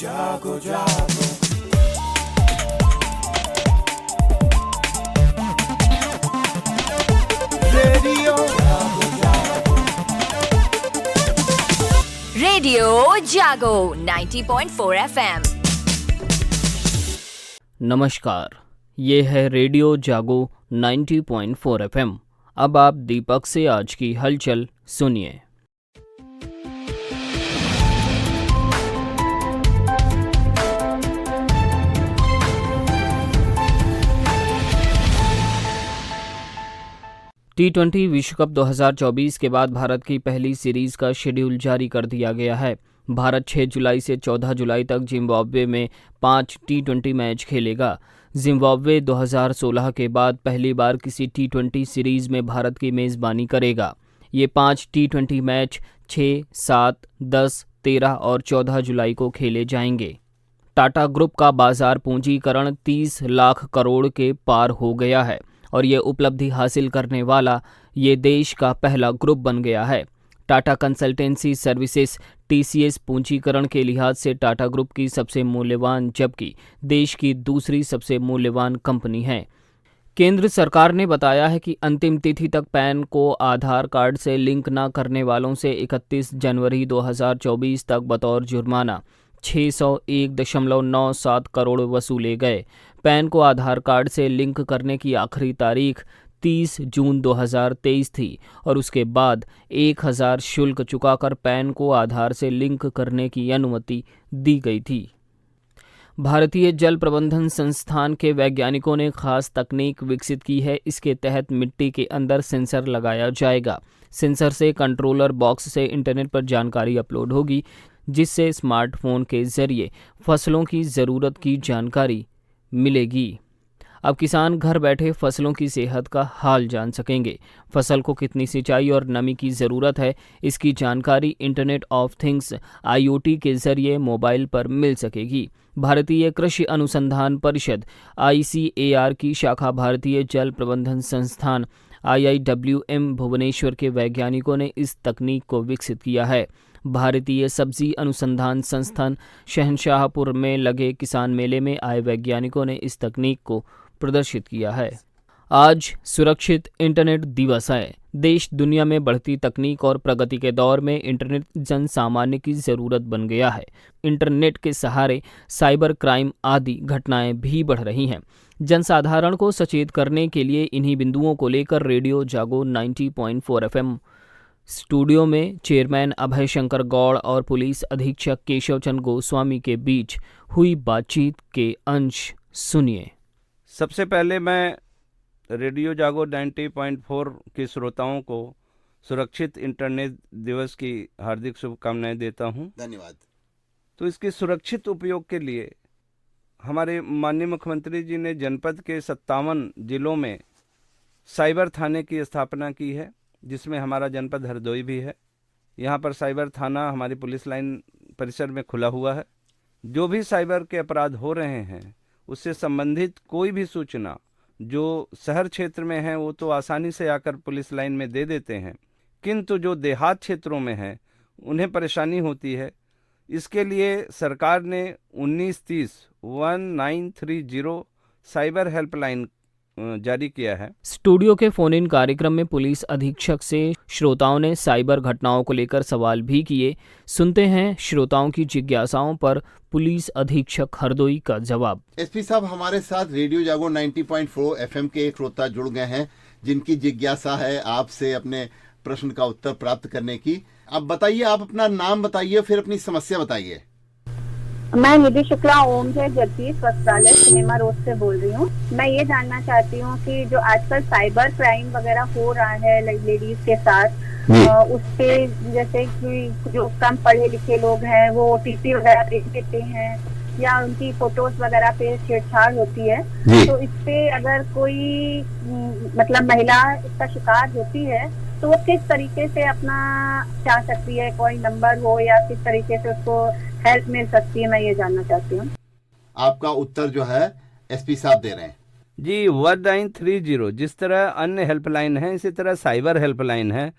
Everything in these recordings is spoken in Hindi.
जागो जागो रेडियो जागो जागो रेडियो जागो 90.4 FM। नमस्कार, ये है रेडियो जागो 90.4 FM। अब आप दीपक से आज की हलचल सुनिए। T20 विश्व कप 2024 के बाद भारत की पहली सीरीज का शेड्यूल जारी कर दिया गया है। भारत 6 जुलाई से 14 जुलाई तक जिम्बाब्वे में 5 T20 मैच खेलेगा। जिम्बाब्वे 2016 के बाद पहली बार किसी T20 सीरीज में भारत की मेज़बानी करेगा। ये 5 T20 मैच 6, 7, 10, 13 और 14 जुलाई को खेले जाएंगे। टाटा ग्रुप का बाजार पूंजीकरण 30 लाख करोड़ के पार हो गया है और ये उपलब्धि हासिल करने वाला ये देश का पहला ग्रुप बन गया है। टाटा कंसल्टेंसी सर्विसेज TCS पूंजीकरण के लिहाज से टाटा ग्रुप की सबसे मूल्यवान जबकि देश की दूसरी सबसे मूल्यवान कंपनी है। केंद्र सरकार ने बताया है कि अंतिम तिथि तक पैन को आधार कार्ड से लिंक न करने वालों से 31 जनवरी 2024 तक बतौर जुर्माना 601.97 करोड़ वसूले गए। पैन को आधार कार्ड से लिंक करने की आखिरी तारीख 30 जून 2023 थी और उसके बाद 1000 शुल्क चुकाकर पैन को आधार से लिंक करने की अनुमति दी गई थी। भारतीय जल प्रबंधन संस्थान के वैज्ञानिकों ने खास तकनीक विकसित की है। इसके तहत मिट्टी के अंदर सेंसर लगाया जाएगा। सेंसर से कंट्रोलर बॉक्स से इंटरनेट पर जानकारी अपलोड होगी, जिससे स्मार्टफोन के जरिए फसलों की ज़रूरत की जानकारी मिलेगी। अब किसान घर बैठे फसलों की सेहत का हाल जान सकेंगे। फसल को कितनी सिंचाई और नमी की ज़रूरत है, इसकी जानकारी इंटरनेट ऑफ थिंग्स IoT के जरिए मोबाइल पर मिल सकेगी। भारतीय कृषि अनुसंधान परिषद ICAR की शाखा भारतीय जल प्रबंधन संस्थान IIWM भुवनेश्वर के वैज्ञानिकों ने इस तकनीक को विकसित किया है। भारतीय सब्जी अनुसंधान संस्थान शहंशाहपुर में लगे किसान मेले में आए वैज्ञानिकों ने इस तकनीक को प्रदर्शित किया है। आज सुरक्षित इंटरनेट दिवस है। देश दुनिया में बढ़ती तकनीक और प्रगति के दौर में इंटरनेट जन सामान्य की ज़रूरत बन गया है। इंटरनेट के सहारे साइबर क्राइम आदि घटनाएं भी बढ़ रही हैं। जनसाधारण को सचेत करने के लिए इन्हीं बिंदुओं को लेकर रेडियो जागो 90.4 FM स्टूडियो में चेयरमैन अभय शंकर गौड़ और पुलिस अधीक्षक केशव चंद्र गोस्वामी के बीच हुई बातचीत के अंश सुनिए। सबसे पहले मैं रेडियो जागो 90.4 के श्रोताओं को सुरक्षित इंटरनेट दिवस की हार्दिक शुभकामनाएं देता हूं। धन्यवाद। तो इसके सुरक्षित उपयोग के लिए हमारे माननीय मुख्यमंत्री जी ने जनपद के 57 जिलों में साइबर थाने की स्थापना की है, जिसमें हमारा जनपद हरदोई भी है। यहाँ पर साइबर थाना हमारी पुलिस लाइन परिसर में खुला हुआ है। जो भी साइबर के अपराध हो रहे हैं उससे संबंधित कोई भी सूचना जो शहर क्षेत्र में है वो तो आसानी से आकर पुलिस लाइन में दे देते हैं, किंतु जो देहात क्षेत्रों में है उन्हें परेशानी होती है। इसके लिए सरकार ने 1930-1930 साइबर हेल्पलाइन जारी किया है। स्टूडियो के फोन इन कार्यक्रम में पुलिस अधीक्षक से श्रोताओं ने साइबर घटनाओं को लेकर सवाल भी किए। सुनते हैं श्रोताओं की जिज्ञासाओं पर पुलिस अधीक्षक हरदोई का जवाब। SP साहब, हमारे साथ रेडियो जागो 90.4 FM के एक श्रोता जुड़ गए हैं जिनकी जिज्ञासा है आपसे अपने प्रश्न का उत्तर प्राप्त करने की। अब बताइए, आप अपना नाम बताइए, फिर अपनी समस्या बताइए। मैं निधि शुक्ला ओम से जगदीश वस्त्रालय सिनेमा रोड से बोल रही हूँ। मैं ये जानना चाहती हूँ कि जो आजकल साइबर क्राइम वगैरह हो रहा है लेडीज के साथ, उस पे जैसे कि जो कम पढ़े लिखे लोग हैं वो OTP वगैरह भेज देते हैं या उनकी फोटोज वगैरह पे छेड़छाड़ होती है, तो इस पे अगर कोई मतलब महिला इसका शिकार होती है तो वो किस तरीके से अपना चाह सकती है, कोई नंबर हो या किस तरीके से उसको हेल्प मिल सकती है, मैं ये जानना चाहती हूँ। आपका उत्तर जो है SP साहब दे रहे हैं। जी 1930 जिस तरह अन्य हेल्पलाइन है इसी तरह साइबर हेल्पलाइन है।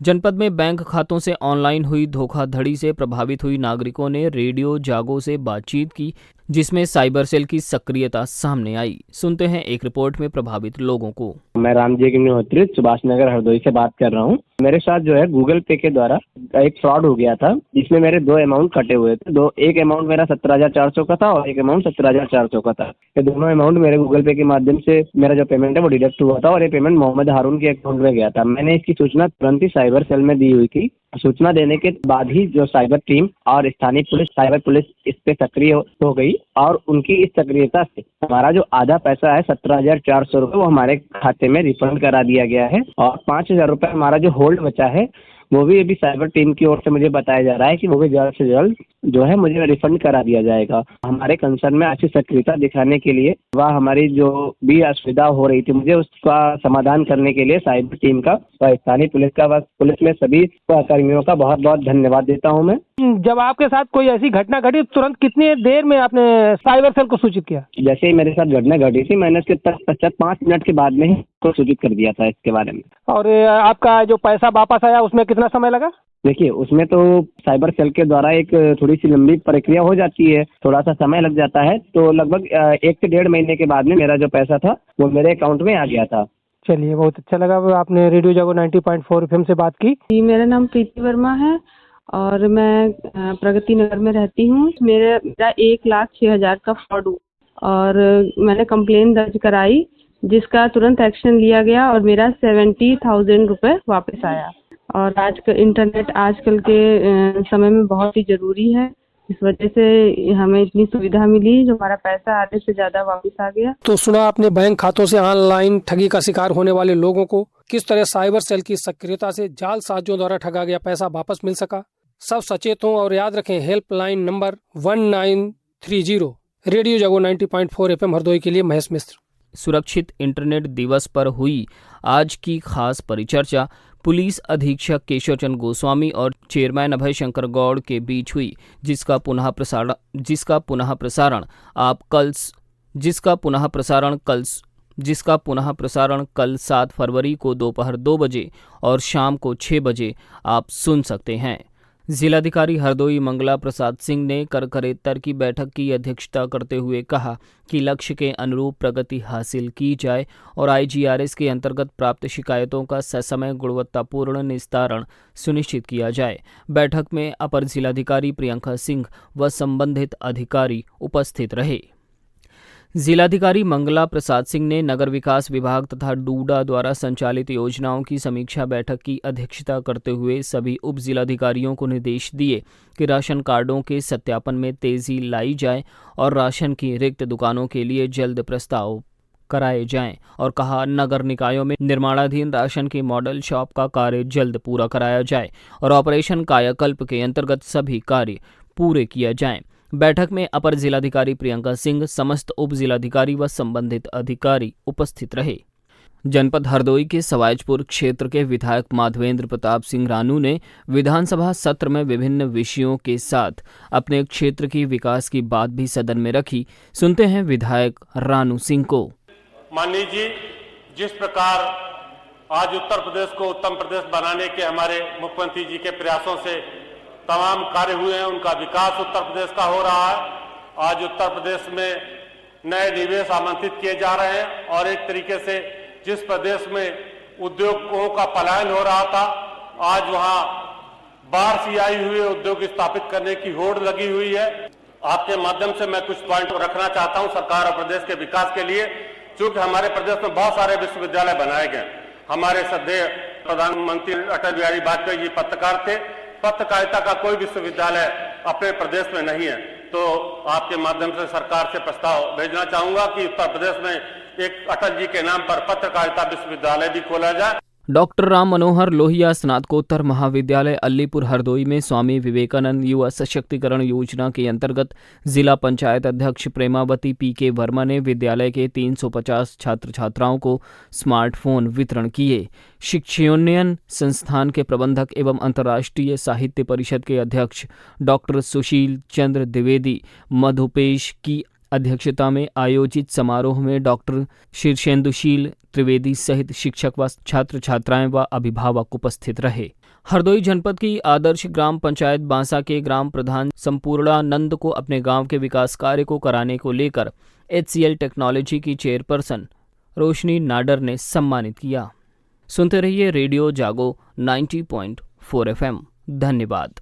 जनपद में बैंक खातों से ऑनलाइन हुई धोखाधड़ी से प्रभावित हुई नागरिकों ने रेडियो जागो से बातचीत की, जिसमें साइबर सेल की सक्रियता सामने आई। सुनते हैं एक रिपोर्ट में प्रभावित लोगों को। मैं रामजी अग्निहोत्री सुभाष नगर हरदोई से बात कर रहा हूँ। मेरे साथ जो है गूगल पे के द्वारा एक फ्रॉड हो गया था, जिसमें मेरे 2 अमाउंट कटे हुए थे। एक अमाउंट मेरा 17,400 का था और एक अमाउंट 17,400 का था। ये दोनों अमाउंट मेरे गूगल पे के माध्यम से मेरा जो पेमेंट है वो डिडक्ट हुआ था और ये पेमेंट मोहम्मद हारून के अकाउंट में गया था। मैंने इसकी सूचना तुरंत ही साइबर सेल में दी हुई थी। सूचना देने के बाद ही जो साइबर टीम और स्थानीय पुलिस, साइबर पुलिस इस पे सक्रिय हो गई और उनकी इस सक्रियता से हमारा जो आधा पैसा है 17,400 रुपये वो हमारे खाते में रिफंड करा दिया गया है और 5,000 रुपये हमारा जो होल्ड बचा है वो भी अभी साइबर टीम की ओर से मुझे बताया जा रहा है कि वो भी जल्द से जल्द जो है मुझे रिफंड करा दिया जाएगा। हमारे कंसर्न में अच्छी सक्रियता दिखाने के लिए वह हमारी जो भी असुविधा हो रही थी मुझे उसका समाधान करने के लिए साइबर टीम का व स्थानीय पुलिस का व पुलिस में सभी कर्मियों का बहुत बहुत धन्यवाद देता हूँ मैं। जब आपके साथ कोई ऐसी घटना घटी तुरंत कितनी देर में आपने साइबर सेल को सूचित किया? जैसे ही मेरे साथ घटना घटी थी मैंने इसके पश्चात 5 मिनट के बाद में ही को सूचित कर दिया था इसके बारे में। और आपका जो पैसा वापस आया उसमें कितना समय लगा? देखिए उसमें तो साइबर सेल के द्वारा एक थोड़ी सी लंबी प्रक्रिया हो जाती है, थोड़ा सा समय लग जाता है, तो लगभग 1 से 1.5 महीने के बाद में मेरा जो पैसा था वो मेरे अकाउंट में आ गया था। चलिए बहुत अच्छा लगा आपने रेडियो जागो 90.4 FM से बात की। जी मेरा नाम प्रीति वर्मा है और मैं प्रगति नगर में रहती हूँ। मेरा 1,06,000 का फ्रॉड हुआ और मैंने कंप्लेन दर्ज कराई जिसका तुरंत एक्शन लिया गया और मेरा 70,000 रुपये वापस आया। और इंटरनेट आजकल के समय में बहुत ही जरूरी है, इस वजह से हमें इतनी सुविधा मिली जो हमारा पैसा आधे से ज्यादा वापस आ गया। तो सुना आपने बैंक खातों से ऑनलाइन ठगी का शिकार होने वाले लोगों को किस तरह साइबर सेल की सक्रियता से जालसाजियों द्वारा ठगा गया पैसा वापस मिल सका। सब सचेत हों और याद रखें हेल्पलाइन नंबर 1930। रेडियो जागो 90.4 FM हरदोई के लिए महेश मिश्र। सुरक्षित इंटरनेट दिवस पर हुई आज की खास परिचर्चा पुलिस अधीक्षक केशव चंद्र गोस्वामी और चेयरमैन अभय शंकर गौड़ के बीच हुई, जिसका पुनः प्रसारण कल 7 फरवरी को दोपहर 2 बजे और शाम को 6 बजे आप सुन सकते हैं। जिलाधिकारी हरदोई मंगला प्रसाद सिंह ने करकरेत्तर की बैठक की अध्यक्षता करते हुए कहा कि लक्ष्य के अनुरूप प्रगति हासिल की जाए और IGRS के अंतर्गत प्राप्त शिकायतों का ससमय गुणवत्तापूर्ण निस्तारण सुनिश्चित किया जाए। बैठक में अपर जिलाधिकारी प्रियंका सिंह व संबंधित अधिकारी उपस्थित रहे। जिलाधिकारी मंगला प्रसाद सिंह ने नगर विकास विभाग तथा डूडा द्वारा संचालित योजनाओं की समीक्षा बैठक की अध्यक्षता करते हुए सभी उप जिलाधिकारियों को निर्देश दिए कि राशन कार्डों के सत्यापन में तेजी लाई जाए और राशन की रिक्त दुकानों के लिए जल्द प्रस्ताव कराए जाएं और कहा नगर निकायों में निर्माणाधीन राशन के मॉडल शॉप का कार्य जल्द पूरा कराया जाए और ऑपरेशन कायाकल्प के अंतर्गत सभी कार्य पूरे किया जाएं। बैठक में अपर जिलाधिकारी प्रियंका सिंह, समस्त उप जिलाधिकारी व संबंधित अधिकारी उपस्थित रहे। जनपद हरदोई के सवायजपुर क्षेत्र के विधायक माधवेंद्र प्रताप सिंह रानू ने विधानसभा सत्र में विभिन्न विषयों के साथ अपने क्षेत्र की विकास की बात भी सदन में रखी। सुनते हैं विधायक रानू सिंह को। माननीय जी, जिस प्रकार आज उत्तर प्रदेश को उत्तम प्रदेश बनाने के हमारे मुख्यमंत्री जी के प्रयासों से तमाम कार्य हुए हैं, उनका विकास उत्तर प्रदेश का हो रहा है। आज उत्तर प्रदेश में नए निवेश आमंत्रित किए जा रहे हैं और एक तरीके से जिस प्रदेश में उद्योगों का पलायन हो रहा था, आज वहां बाहर से आई हुए उद्योग स्थापित करने की होड़ लगी हुई है। आपके माध्यम से मैं कुछ पॉइंट रखना चाहता हूं सरकार और प्रदेश के विकास के लिए, क्योंकि हमारे प्रदेश में बहुत सारे विश्वविद्यालय बनाए गए। हमारे श्रद्धेय प्रधानमंत्री अटल बिहारी वाजपेयी जी पत्रकार थे, पत्रकारिता का कोई विश्वविद्यालय अपने प्रदेश में नहीं है, तो आपके माध्यम से सरकार से प्रस्ताव भेजना चाहूंगा कि उत्तर प्रदेश में एक अटल जी के नाम पर पत्रकारिता विश्वविद्यालय भी खोला जाए। डॉक्टर राम मनोहर लोहिया स्नातकोत्तर महाविद्यालय अलीपुर हरदोई में स्वामी विवेकानंद युवा सशक्तिकरण योजना के अंतर्गत जिला पंचायत अध्यक्ष प्रेमावती PK वर्मा ने विद्यालय के 350 छात्र छात्राओं को स्मार्टफोन वितरण किए। शिक्षोन्नयन संस्थान के प्रबंधक एवं अंतर्राष्ट्रीय साहित्य परिषद के अध्यक्ष डॉक्टर सुशील चंद्र द्विवेदी मधुपेश की अध्यक्षता में आयोजित समारोह में डॉक्टर शीर्षेंदुशील त्रिवेदी सहित शिक्षक व छात्र छात्राएं व अभिभावक उपस्थित रहे। हरदोई जनपद की आदर्श ग्राम पंचायत बांसा के ग्राम प्रधान संपूर्णानंद को अपने गांव के विकास कार्य को कराने को लेकर HCL टेक्नोलॉजी की चेयरपर्सन रोशनी नाडर ने सम्मानित किया। सुनते रहिए रेडियो जागो 90.4 FM। धन्यवाद।